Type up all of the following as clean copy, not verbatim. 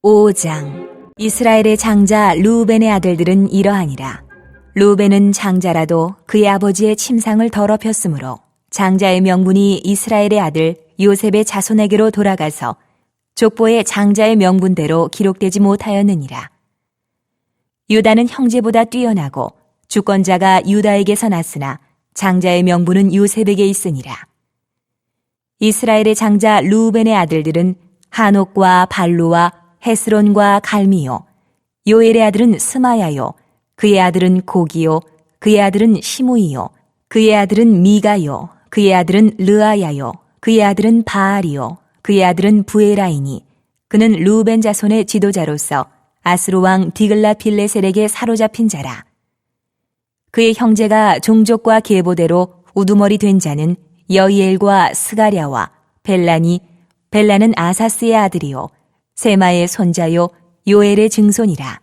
5장. 이스라엘의 장자 르우벤의 아들들은 이러하니라. 르우벤은 장자라도 그의 아버지의 침상을 더럽혔으므로 장자의 명분이 이스라엘의 아들 요셉의 자손에게로 돌아가서 족보의 장자의 명분대로 기록되지 못하였느니라. 유다는 형제보다 뛰어나고 주권자가 유다에게서 났으나 장자의 명분은 요셉에게 있으니라. 이스라엘의 장자 르우벤의 아들들은 하녹과 발루와 헤스론과 갈미요, 요엘의 아들은 스마야요, 그의 아들은 고기요, 그의 아들은 시므이요, 그의 아들은 미가요, 그의 아들은 르아야요, 그의 아들은 바알이요, 그의 아들은 부에라이니, 그는 르우벤 자손의 지도자로서 아스루 왕 디글랏 빌레셀에게 사로잡힌 자라. 그의 형제가 종족과 계보대로 우두머리 된 자는 여이엘과 스가랴와 벨라니, 벨라는 아사스의 아들이요, 세마의 손자요, 요엘의 증손이라.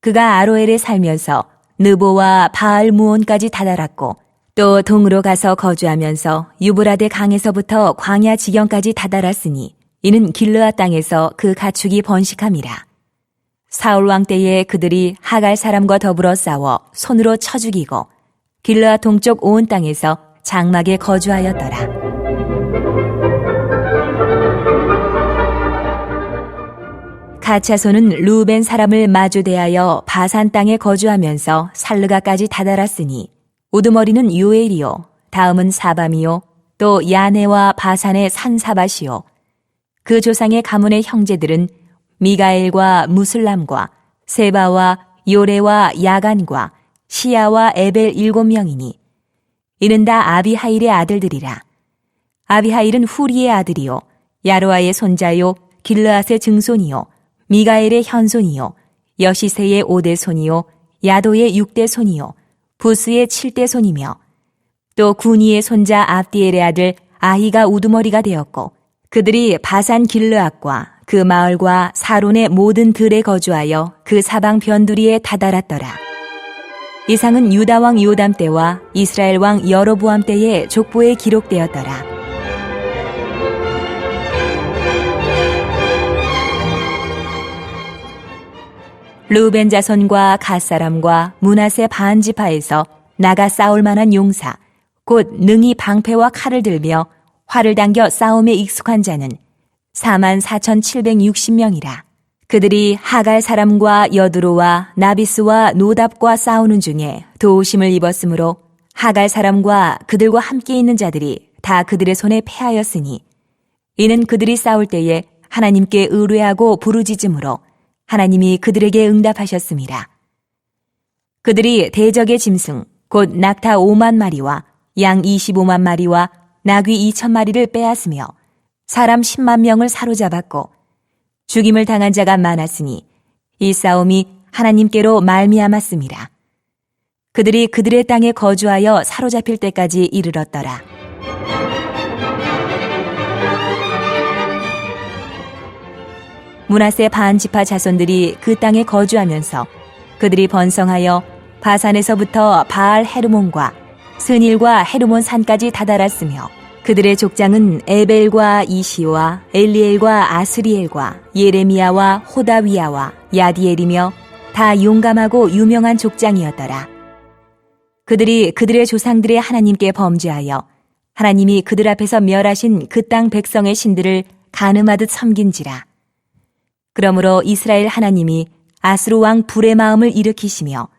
그가 아로엘에 살면서 느보와 바알 무온까지 다다랐고 또 동으로 가서 거주하면서 유브라데 강에서부터 광야 지경까지 다다랐으니 이는 길르앗 땅에서 그 가축이 번식함이라. 사울 왕 때에 그들이 하갈 사람과 더불어 싸워 손으로 쳐 죽이고 길르앗 동쪽 온 땅에서 장막에 거주하였더라. 갓 자손은 르우벤 사람을 마주 대하여 바산 땅에 거주하면서 살르가까지 다다랐으니 우두머리는 요엘이요, 다음은 사밤이요, 또 야네와 바산의 산사밭이요. 그 조상의 가문의 형제들은 미가엘과 무슬람과 세바와 요레와 야간과 시야와 에벨 7명이니 이는 다 아비하일의 아들들이라. 아비하일은 후리의 아들이요, 야로아의 손자요, 길르앗의 증손이요, 미가엘의 현손이요, 여시세의 5대 손이요, 야도의 6대 손이요, 부스의 7대 손이며 또 구니의 손자 압디엘의 아들 아히가 우두머리가 되었고 그들이 바산 길르앗과 그 마을과 사론의 모든 들에 거주하여 그 사방 변두리에 다다랐더라. 이상은 유다 왕 요담 때와 이스라엘 왕 여로보암 때의 족보에 기록되었더라. 르우벤 자손과 갓사람과 므낫세 반지파에서 나가 싸울 만한 용사, 곧 능히 방패와 칼을 들며 활을 당겨 싸움에 익숙한 자는 44,760명이라. 그들이 하갈 사람과 여두로와 나비스와 노답과 싸우는 중에 도우심을 입었으므로 하갈 사람과 그들과 함께 있는 자들이 다 그들의 손에 패하였으니 이는 그들이 싸울 때에 하나님께 의뢰하고 부르짖음으로 하나님이 그들에게 응답하셨습니다. 그들이 대적의 짐승 곧 낙타 5만 마리와 양 25만 마리와 나귀 2천 마리를 빼앗으며 사람 10만 명을 사로잡았고 죽임을 당한 자가 많았으니 이 싸움이 하나님께로 말미암았습니다. 그들이 그들의 땅에 거주하여 사로잡힐 때까지 이르렀더라. 므낫세 반지파 자손들이 그 땅에 거주하면서 그들이 번성하여 바산에서부터 바알 헤르몬과 스닐과 헤르몬 산까지 다다랐으며 그들의 족장은 에벨과 이시와 엘리엘과 아스리엘과 예레미야와 호다위야와 야디엘이며 다 용감하고 유명한 족장이었더라. 그들이 그들의 조상들의 하나님께 범죄하여 하나님이 그들 앞에서 멸하신 그 땅 백성의 신들을 간음하듯 섬긴지라. 그러므로 이스라엘 하나님이 아스루 왕 불의 마음을 일으키시며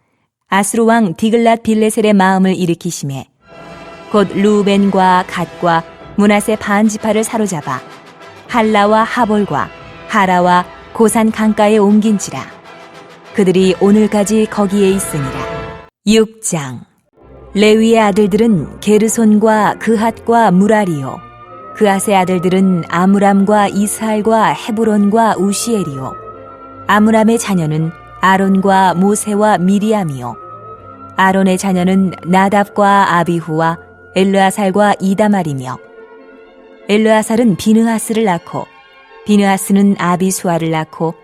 아스루 왕 디글랏 빌레셀의 마음을 일으키시매 곧 르우벤과 갓과 므낫세 반지파를 사로잡아 할라와 하볼과 하라와 고산 강가에 옮긴지라. 그들이 오늘까지 거기에 있으니라. 6장. 레위의 아들들은 게르손과 그핫과 무라리요, 그핫의 아들들은 아므람과 이스할과 헤브론과 우시엘이요, 아므람의 자녀는 아론과 모세와 미리암이요, 아론의 자녀는 나답과 아비후와 엘르아살과 이다말이며 엘르아살은 비느하스를 낳고 비느하스는 아비수아를 낳고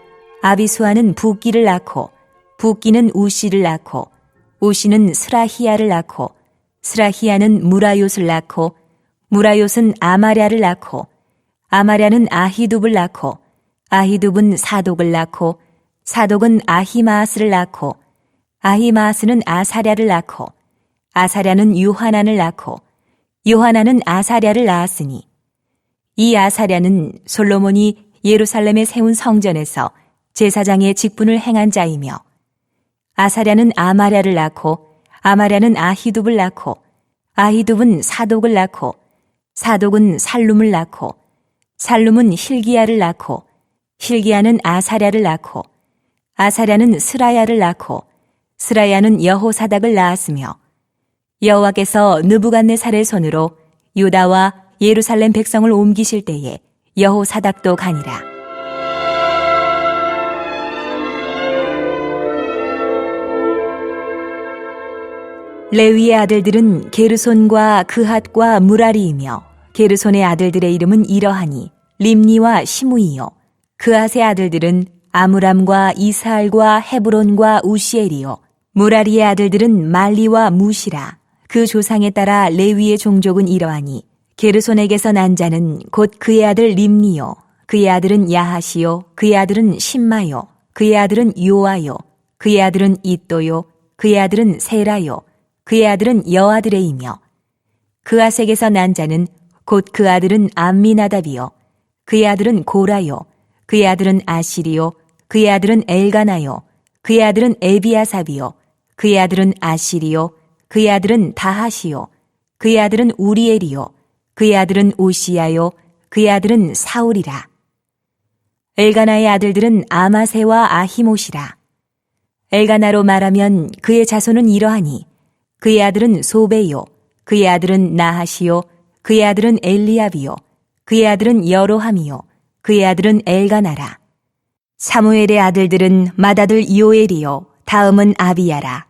아비수아는 붓기를 낳고 붓기는 우시를 낳고 우시는 스라히야를 낳고 스라히야는 무라요스를 낳고 무라요스는 아마랴를 낳고 아마랴는 아히둡을 낳고 아히둡은 사독을 낳고 사독은 아히마아스를 낳고 아히마아스는 아사랴를 낳고 아사랴는 요하난을 낳고 요하난은 아사랴를 낳았으니 이 아사랴는 솔로몬이 예루살렘에 세운 성전에서 제사장의 직분을 행한 자이며 아사랴는 아마랴를 낳고 아마랴는 아히둡을 낳고 아히둡은 사독을 낳고 사독은 살룸을 낳고 살룸은 hil기야를 낳고 hil기야는 아사랴를 낳고 아사랴는 스라야를 낳고 스라야는 여호사닥을 낳았으며 여호와께서 느부갓네살의 손으로 유다와 예루살렘 백성을 옮기실 때에 여호사닥도 가니라. 레위의 아들들은 게르손과 그핫과 무라리이며 게르손의 아들들의 이름은 이러하니 림니와 시므이요 그핫의 아들들은 아므람과 이스할과 헤브론과 우시엘이요 무라리의 아들들은 말리와 무시라. 그 조상에 따라 레위의 종족은 이러하니 게르손에게서 난 자는 곧 그의 아들 림니요 그의 아들은 야하시요 그의 아들은 심마요 그의 아들은 요아요 그의 아들은 이또요 그의 아들은 세라요 그의 아들은 여아드레이며 그아색에서 난 자는 곧 그 아들은 암미나답이요 그의 아들은 고라요 그의 아들은 아시리요 그의 아들은 엘가나요 그의 아들은 에비아삽이요 그의 아들은 아시리요 그의 아들은 다하시요 그의 아들은 우리엘이요 그의 아들은 오시야요 그의 아들은 사울이라. 엘가나의 아들들은 아마세와 아히못이라. 엘가나로 말하면 그의 자손은 이러하니 그의 아들은 소베요 그의 아들은 나하시요 그의 아들은 엘리압이요 그의 아들은 여로함이요 그의 아들은 엘가나라. 사무엘의 아들들은 맏아들 요엘이요 다음은 아비야라.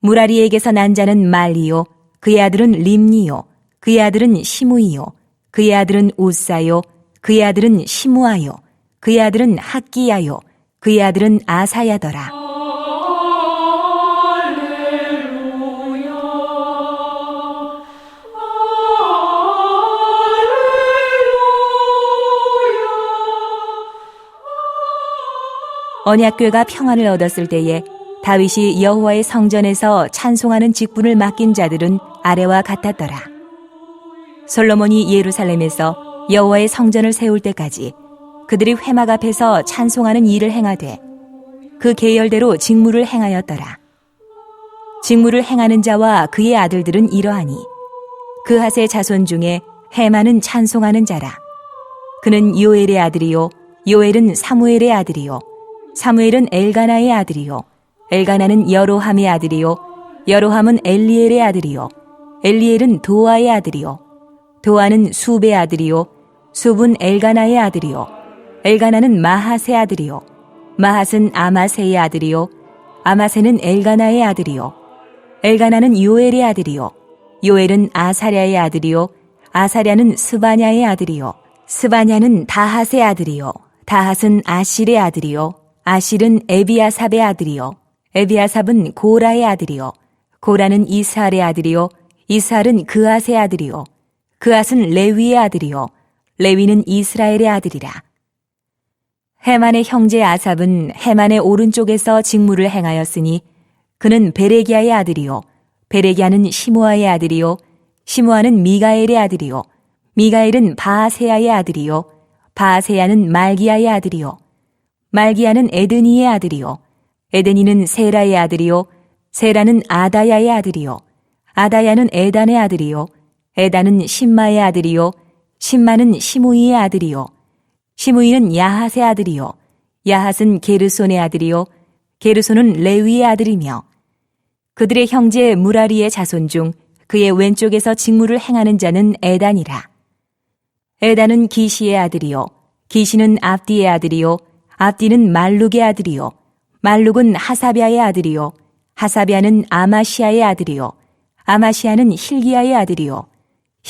무라리에게서 난 자는 말리요 그의 아들은 림니요 그의 아들은 시므이요 그의 아들은 우사요 그의 아들은 시므아요 그의 아들은 학기야요 그의 아들은 아사야더라. 언약궤가 평안을 얻었을 때에 다윗이 여호와의 성전에서 찬송하는 직분을 맡긴 자들은 아래와 같았더라. 솔로몬이 예루살렘에서 여호와의 성전을 세울 때까지 그들이 회막 앞에서 찬송하는 일을 행하되 그 계열대로 직무를 행하였더라. 직무를 행하는 자와 그의 아들들은 이러하니 그핫의 자손 중에 헤만은 찬송하는 자라. 그는 요엘의 아들이요 요엘은 사무엘의 아들이요 사무엘은 엘가나의 아들이요 엘가나는 여로함의 아들이요 여로함은 엘리엘의 아들이요 엘리엘은 도아의 아들이요 도아는 숲의 아들이요 숲은 엘가나의 아들이요 엘가나는 마핫의 아들이요 마핫은 아마세의 아들이요 아마세는 엘가나의 아들이요 엘가나는 요엘의 아들이요 요엘은 아사랴의 아들이요 아사랴는 스바냐의 아들이요 스바냐는 다핫의 아들이요 다핫은 아실의 아들이요 아실은 에비아삽의 아들이요 에비아삽은 고라의 아들이요 고라는 이스할의 아들이요 이스할은 그앗의 아들이요 그앗은 레위의 아들이요 레위는 이스라엘의 아들이라. 헤만의 형제 아삽은 헤만의 오른쪽에서 직무를 행하였으니 그는 베레기야의 아들이요 베레기야는 시므아의 아들이요 시므아는 미가엘의 아들이요 미가엘은 바아세야의 아들이요 바아세야는 말기야의 아들이요 말기야는 에드니의 아들이요 에드니는 세라의 아들이요 세라는 아다야의 아들이요 아다야는 에단의 아들이요 에단은 심마의 아들이요 심마는 시므이의 아들이요 시므이는 야핫의 아들이요 야핫은 게르손의 아들이요 게르손은 레위의 아들이며 그들의 형제 무라리의 자손 중 그의 왼쪽에서 직무를 행하는 자는 에단이라. 에단은 기시의 아들이요 기시는 압디의 아들이요 압디는 말룩의 아들이요 말룩은 하사비아의 아들이요 하사비아는 아마시아의 아들이요 아마시아는 hil기야의 아들이요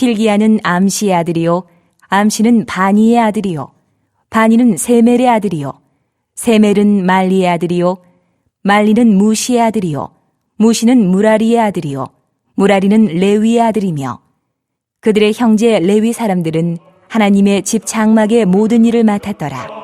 hil기야는 암시의 아들이요 암시는 바니의 아들이요 바니는 세멜의 아들이요 세멜은 말리의 아들이요 말리는 무시의 아들이요 무시는 무라리의 아들이요 무라리는 레위의 아들이며 그들의 형제 레위 사람들은 하나님의 집 장막의 모든 일을 맡았더라.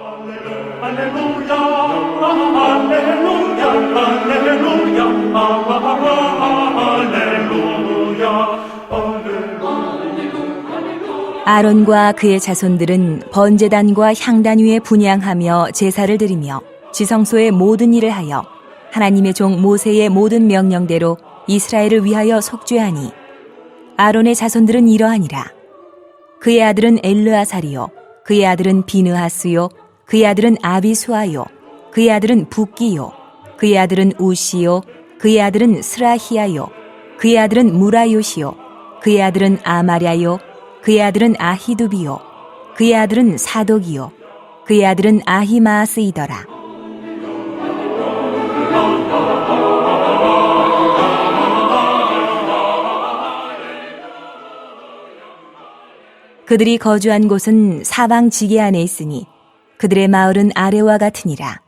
아론과 그의 자손들은 번제단과 향단 위에 분향하며 제사를 드리며 지성소의 모든 일을 하여 하나님의 종 모세의 모든 명령대로 이스라엘을 위하여 속죄하니 아론의 자손들은 이러하니라. 그의 아들은 엘르아살이요, 그의 아들은 비느하스요, 그의 아들은 아비수아요, 그의 아들은 붓기요, 그의 아들은 우시요, 그의 아들은 스라히야요, 그의 아들은 무라요시요, 그의 아들은 아마랴요, 그의 아들은 아히두비요, 그의 아들은 사독이요, 그의 아들은 아히마아스이더라. 그들이 거주한 곳은 사방 지게 안에 있으니 그들의 마을은 아래와 같으니라.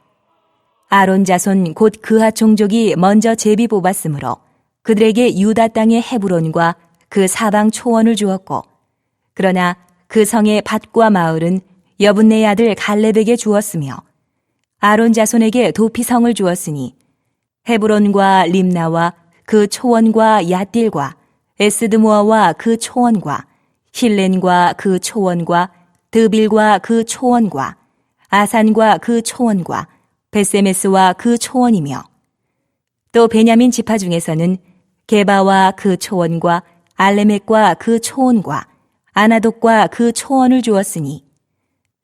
아론 자손 곧 그하 종족이 먼저 제비 뽑았으므로 그들에게 유다 땅의 헤브론과 그 사방 초원을 주었고, 그러나 그 성의 밭과 마을은 여분네의 아들 갈렙에게 주었으며 아론 자손에게 도피성을 주었으니 헤브론과 림나와 그 초원과 얏딜과 에스드모아와 그 초원과 힐렌과 그 초원과 드빌과 그 초원과 아산과 그 초원과 베세메스와 그 초원이며, 또 베냐민 지파 중에서는 게바와 그 초원과 알레멕과 그 초원과 아나독과 그 초원을 주었으니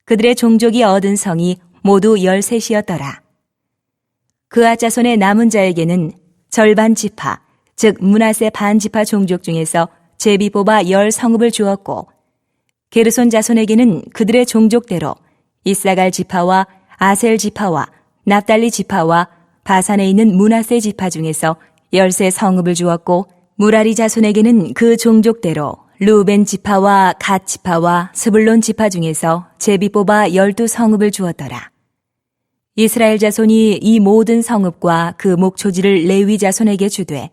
그들의 종족이 얻은 성이 모두 13이었더라. 그아 자손의 남은 자에게는 절반 지파, 즉 므낫세 반 지파 종족 중에서 제비 뽑아 10성읍을 주었고, 게르손 자손에게는 그들의 종족대로 이사갈 지파와 아셀 지파와 납달리 지파와 바산에 있는 므낫세 지파 중에서 13성읍을 주었고, 무라리 자손에게는 그 종족대로 루벤 지파와 갓 지파와 스불론 지파 중에서 제비 뽑아 12성읍을 주었더라. 이스라엘 자손이 이 모든 성읍과 그 목초지를 레위 자손에게 주되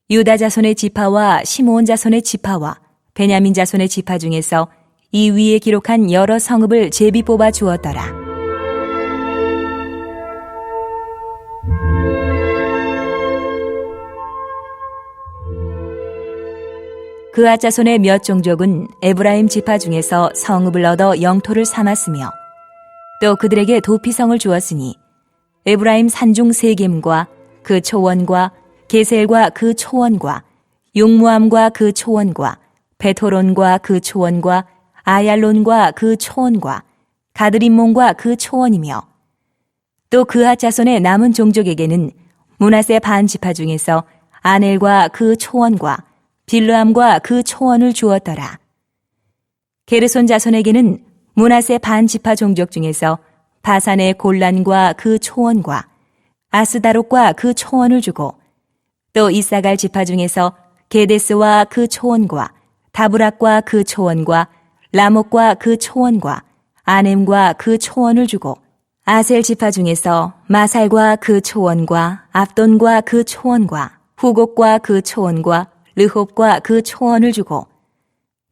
유다 자손의 지파와 시므온 자손의 지파와 베냐민 자손의 지파 중에서 이 위에 기록한 여러 성읍을 제비 뽑아 주었더라. 그아 자손의 몇 종족은 에브라임 지파 중에서 성읍을 얻어 영토를 삼았으며 또 그들에게 도피성을 주었으니 에브라임 산중 세겜과 그 초원과 게셀과 그 초원과 용무암과 그 초원과 베토론과 그 초원과 아얄론과 그 초원과 가드림몬과 그 초원이며, 또 그하 자손의 남은 종족에게는 므낫세 반 지파 중에서 아넬과 그 초원과 빌르암과 그 초원을 주었더라. 게르손 자손에게는 므낫세 반 지파 종족 중에서 바산의 골란과 그 초원과 아스다롯과 그 초원을 주고, 또 이사갈 지파 중에서 게데스와 그 초원과 다브락과 그 초원과 라목과 그 초원과 아넴과 그 초원을 주고, 아셀 지파 중에서 마살과 그 초원과 압돈과 그 초원과 후곡과 그 초원과 르홉과 그 초원을 주고,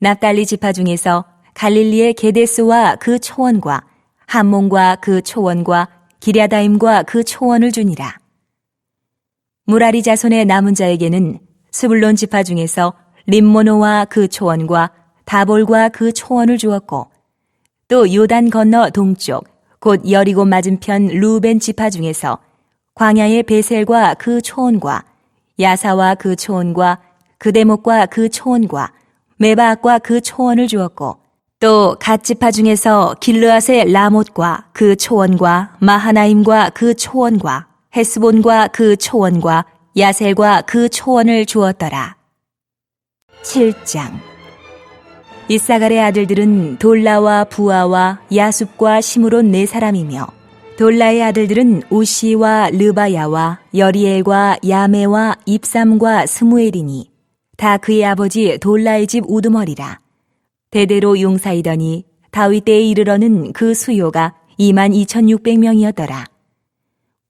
납달리 지파 중에서 갈릴리의 게데스와 그 초원과 함몬과 그 초원과 기랴다임과 그 초원을 주니라. 무라리 자손의 남은 자에게는 스불론 지파 중에서 림모노와 그 초원과 다볼과 그 초원을 주었고, 또 요단 건너 동쪽 곧 여리고 맞은편 루벤 지파 중에서 광야의 베셀과 그 초원과 야사와 그 초원과 그대목과 그 초원과 메바악과 그 초원을 주었고, 또 갓 지파 중에서 길르앗의 라못과 그 초원과 마하나임과 그 초원과 헤스본과 그 초원과 야셀과 그 초원을 주었더라. 7장. 이사갈의 아들들은 돌라와 부아와 야숲과 시므론 4사람이며, 돌라의 아들들은 우시와 르바야와 여리엘과 야메와 입삼과 스무엘이니 다 그의 아버지 돌라의 집 우두머리라. 대대로 용사이더니 다윗 때에 이르러는 그 수요가 22,600명이었더라.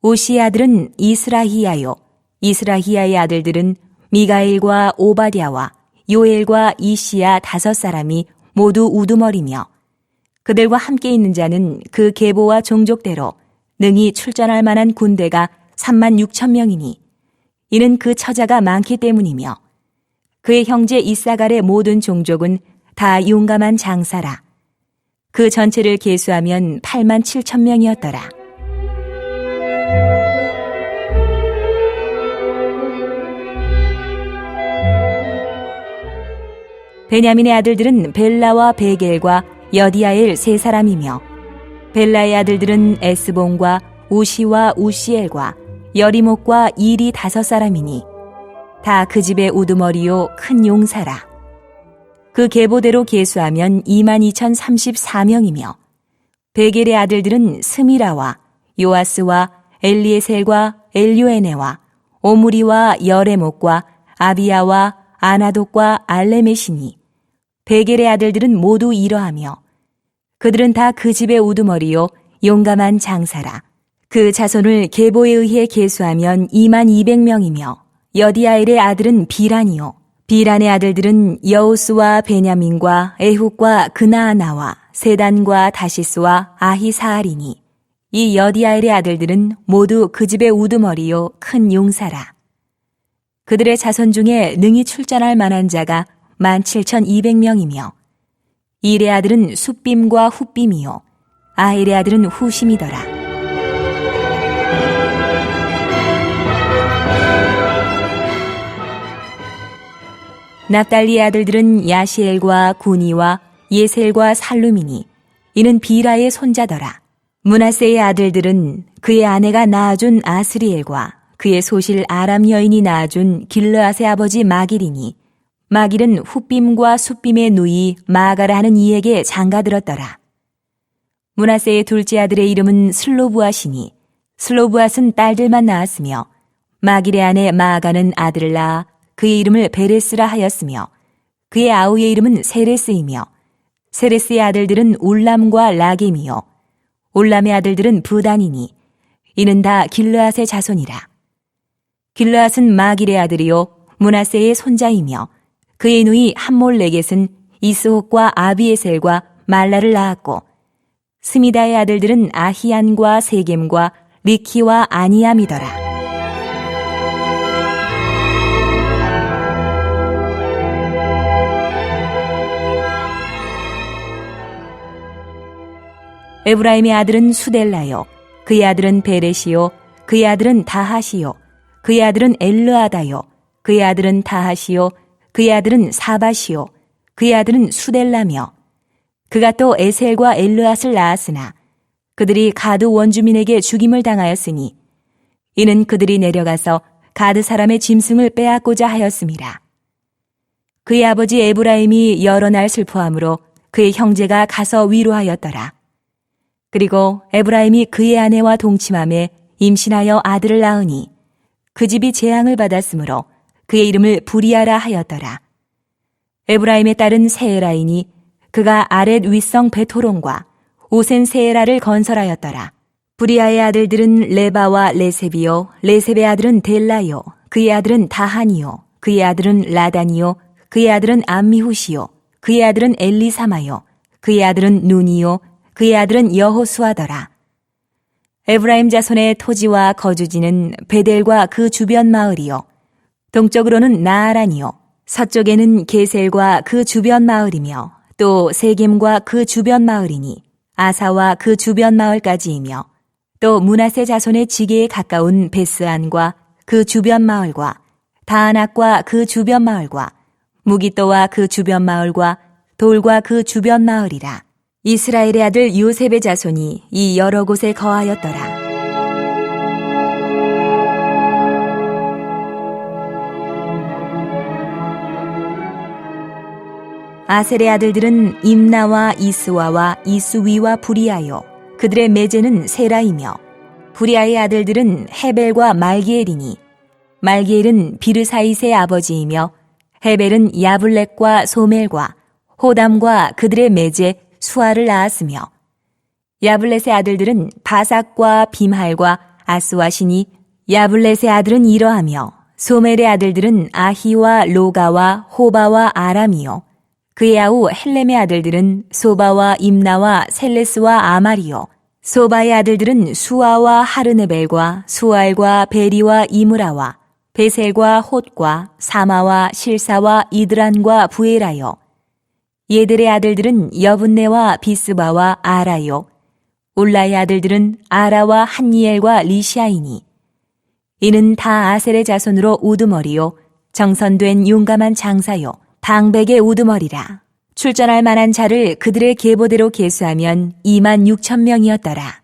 우시의 아들은 이스라히야요, 이스라히야의 아들들은 미가엘과 오바댜와 요엘과 이시야 5사람이 모두 우두머리며, 그들과 함께 있는 자는 그 계보와 종족대로 능히 출전할 만한 군대가 3만 6천 명이니 이는 그 처자가 많기 때문이며 그의 형제 이사갈의 모든 종족은 다 용감한 장사라. 그 전체를 계수하면 8만 7천 명이었더라. 베냐민의 아들들은 벨라와 베겔과 여디아엘 세 사람이며 벨라의 아들들은 에스본과 우시와 우시엘과 여리목과 일이 5사람이니 다 그 집의 우두머리요 큰 용사라. 그 계보대로 계수하면 22,034명이며 베겔의 아들들은 스미라와 요아스와 엘리에셀과 엘요에네와 오므리와 여레목과 아비야와 아나독과 알레메시니 베겔의 아들들은 모두 이러하며 그들은 다 그 집의 우두머리요 용감한 장사라. 그 자손을 계보에 의해 계수하면 22,200명이며 여디아엘의 아들은 비란이요 비란의 아들들은 여우스와 베냐민과 에훗과 그나아나와 세단과 다시스와 아히사알이니 이 여디아엘의 아들들은 모두 그 집의 우두머리요 큰 용사라. 그들의 자손 중에 능히 출전할 만한 자가 17,200명이며 일의 아들은 숫빔과 훗빔이요 아헬의 아들은 후심이더라. 납달리의 아들들은 야시엘과 구니와 예셀과 살루미니 이는 비라의 손자더라. 므낫세의 아들들은 그의 아내가 낳아준 아스리엘과 그의 소실 아람 여인이 낳아준 길르앗의 아버지 마길이니 마길은 훗빔과 숫빔의 누이 마아가라 하는 이에게 장가들었더라. 므낫세의 둘째 아들의 이름은 슬로브앗이니 슬로브앗은 딸들만 낳았으며 마길의 아내 마아가는 아들을 낳아 그의 이름을 베레스라 하였으며 그의 아우의 이름은 세레스이며 세레스의 아들들은 울람과 라겜이요 울람의 아들들은 부단이니 이는 다 길르앗의 자손이라. 길르앗은 마길의 아들이요 므낫세의 손자이며 그의 누이 함몰레겟은 이스홉과 아비에셀과 말라를 낳았고 스미다의 아들들은 아히안과 세겜과 리키와 아니암이더라. 에브라임의 아들은 수델라요 그의 아들은 베레시요 그의 아들은 다하시요 그의 아들은 엘르아다요 그의 아들은 다하시요 그의 아들은 사바시요 그의 아들은 수델라며 그가 또 에셀과 엘르앗을 낳았으나 그들이 가드 원주민에게 죽임을 당하였으니 이는 그들이 내려가서 가드 사람의 짐승을 빼앗고자 하였음이라. 그의 아버지 에브라임이 여러 날 슬퍼함으로 그의 형제가 가서 위로하였더라. 그리고 에브라임이 그의 아내와 동침함에 임신하여 아들을 낳으니 그 집이 재앙을 받았으므로 그의 이름을 부리아라 하였더라. 에브라임의 딸은 세에라이니 그가 아렛 윗성 베토론과 오센 세에라를 건설하였더라. 부리아의 아들들은 레바와 레셉이요 레셉의 아들은 델라요 그의 아들은 다하니요 그의 아들은 라다니요 그의 아들은 암미후시요 그의 아들은 엘리사마요 그의 아들은 눈이요 그의 아들은 여호수아더라. 에브라임 자손의 토지와 거주지는 베델과 그 주변 마을이요 동쪽으로는 나아란이요 서쪽에는 게셀과 그 주변 마을이며 또 세겜과 그 주변 마을이니 아사와 그 주변 마을까지이며 또 므낫세 자손의 지게에 가까운 베스안과 그 주변 마을과 다아낙과 그 주변 마을과 무기또와 그 주변 마을과 돌과 그 주변 마을이라. 이스라엘의 아들 요셉의 자손이 이 여러 곳에 거하였더라. 아셀의 아들들은 임나와 이스와와 이스위와 부리아요 그들의 매제는 세라이며 부리아의 아들들은 헤벨과 말기엘이니 말기엘은 비르사이스의 아버지이며 헤벨은 야블렉과 소멜과 호담과 그들의 매제 수아를 낳았으며 야블렛의 아들들은 바삭과 빔할과 아스와시니 야블렛의 아들은 이러하며 소멜의 아들들은 아히와 로가와 호바와 아람이요 그의 아우 헬렘의 아들들은 소바와 임나와 셀레스와 아마리요 소바의 아들들은 수아와 하르네벨과 수알과 베리와 이므라와 베셀과 홑과 사마와 실사와 이드란과 부에라요. 얘들의 아들들은 여분네와 비스바와 아라요. 울라의 아들들은 아라와 한니엘과 리시아이니. 이는 다 아셀의 자손으로 우두머리요, 정선된 용감한 장사요, 방백의 우두머리라. 출전할 만한 자를 그들의 계보대로 계수하면 26,000명이었더라.